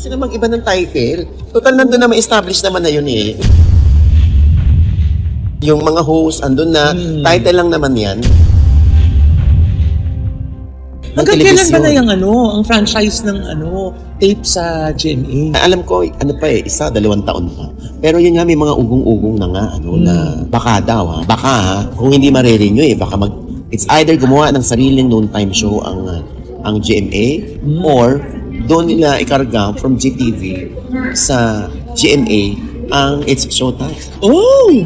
Kasi namang iba ng title. Total nandun na ma-establish naman na yun eh. Yung mga host, andun na, title lang naman yan. Hanggang kailan ba na yung ang franchise ng tape sa GMA? Alam ko, isa, 2 taon pa. Pero yun nga, may mga ugong-ugong na nga, na baka daw, baka, kung hindi marirenew baka it's either gumawa ng sariling noon time show ang GMA, or doon nila ikarga from GTV sa GMA ang It's Showtime. Oh!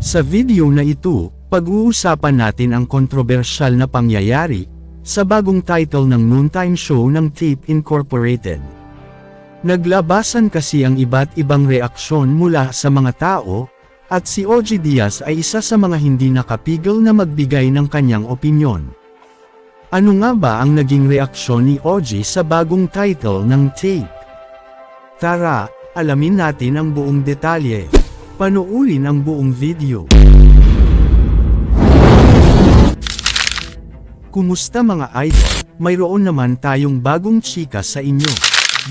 Sa video na ito, pag-uusapan natin ang kontrobersyal na pangyayari sa bagong title ng noontime show ng Tape Incorporated. Naglabasan kasi ang iba't ibang reaksyon mula sa mga tao, at si OG Diaz ay isa sa mga hindi nakapigil na magbigay ng kanyang opinyon. Ano nga ba ang naging reaksyon ni OG sa bagong title ng Tape? Tara, alamin natin ang buong detalye. Panoorin ang buong video. Kumusta mga idol? Mayroon naman tayong bagong chika sa inyo.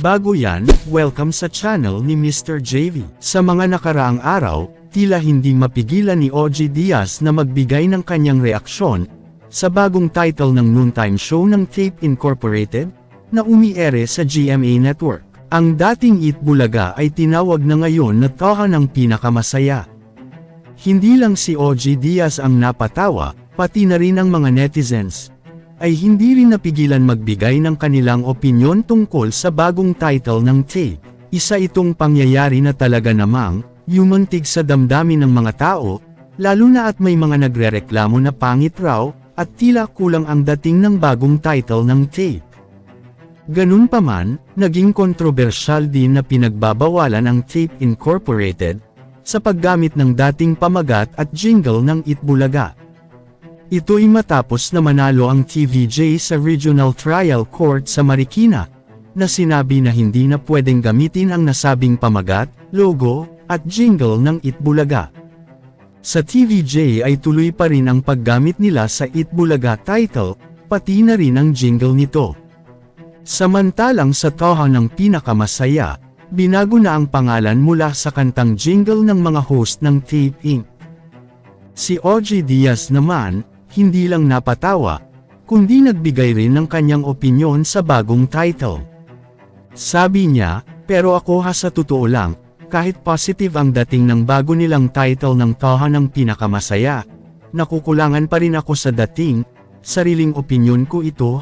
Bago yan, welcome sa channel ni Mr. JV. Sa mga nakaraang araw, tila hindi mapigilan ni OG Diaz na magbigay ng kanyang reaksyon sa bagong title ng noontime show ng Tape Incorporated na umiere sa GMA Network. Ang dating Eat Bulaga ay tinawag na ngayon na Tahan ng Pinakamasaya. Hindi lang si OG Diaz ang napatawa, pati na rin ang mga netizens ay hindi rin napigilan magbigay ng kanilang opinyon tungkol sa bagong title ng tape. Isa itong pangyayari na talaga namang yumuntig sa damdamin ng mga tao, lalo na at may mga nagrereklamo na pangit raw at tila kulang ang dating ng bagong title ng tape. Ganun pa man, naging kontrobersyal din na pinagbabawalan ang Tape Incorporated sa paggamit ng dating pamagat at jingle ng Eat Bulaga. Ito'y matapos na manalo ang TVJ sa Regional Trial Court sa Marikina, na sinabi na hindi na pwedeng gamitin ang nasabing pamagat, logo, at jingle ng Eat Bulaga. Sa TVJ ay tuloy pa rin ang paggamit nila sa Eat Bulaga title, pati na rin ang jingle nito. Samantalang sa Tahan ng Pinakamasaya, binago na ang pangalan mula sa kantang jingle ng mga host ng Tape Inc. Si OG Diaz naman, hindi lang napatawa, kundi nagbigay rin ng kanyang opinyon sa bagong title. Sabi niya, pero ako sa totoo lang, kahit positive ang dating ng bago nilang title ng Tahan ng Pinakamasaya, nakukulangan pa rin ako sa dating, sariling opinyon ko ito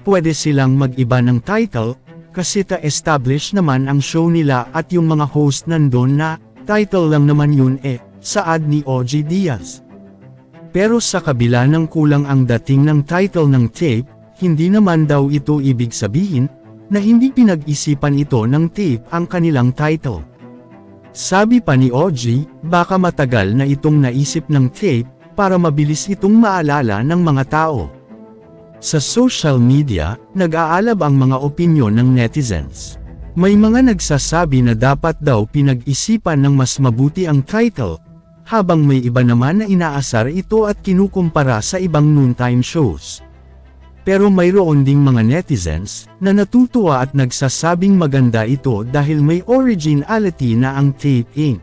pwede silang mag-iba ng title, kasi ta-establish naman ang show nila at yung mga host nandun na, title lang naman yun saad ni OG Diaz. Pero sa kabila ng kulang ang dating ng title ng tape, hindi naman daw ito ibig sabihin, na hindi pinag-isipan ito ng tape ang kanilang title. Sabi pa ni OG, baka matagal na itong naisip ng tape, para mabilis itong maalala ng mga tao. Sa social media, nag-aalab ang mga opinyon ng netizens. May mga nagsasabi na dapat daw pinag-isipan ng mas mabuti ang title, habang may iba naman na inaasar ito at kinukumpara sa ibang noontime shows. Pero mayroon ding mga netizens na natutuwa at nagsasabing maganda ito dahil may originality na ang Tape Inc.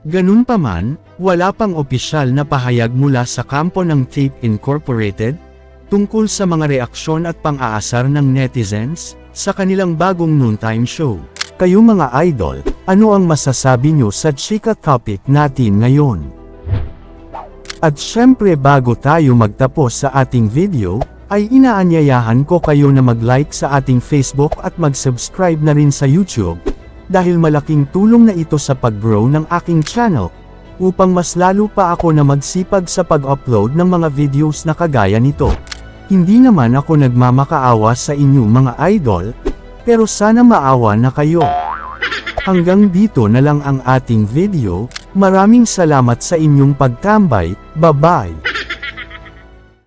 Ganun pa man, wala pang opisyal na pahayag mula sa kampo ng Tape Incorporated tungkol sa mga reaksyon at pang-aasar ng netizens sa kanilang bagong noontime show. Kayo mga idol, ano ang masasabi nyo sa chika topic natin ngayon? At syempre bago tayo magtapos sa ating video, ay inaanyayahan ko kayo na mag-like sa ating Facebook at mag-subscribe na rin sa YouTube, dahil malaking tulong na ito sa pag-grow ng aking channel, upang mas lalo pa ako na magsipag sa pag-upload ng mga videos na kagaya nito. Hindi naman ako nagmamakaawa sa inyo mga idol, pero sana maawa na kayo. Hanggang dito na lang ang ating video, maraming salamat sa inyong pagtambay, bye-bye!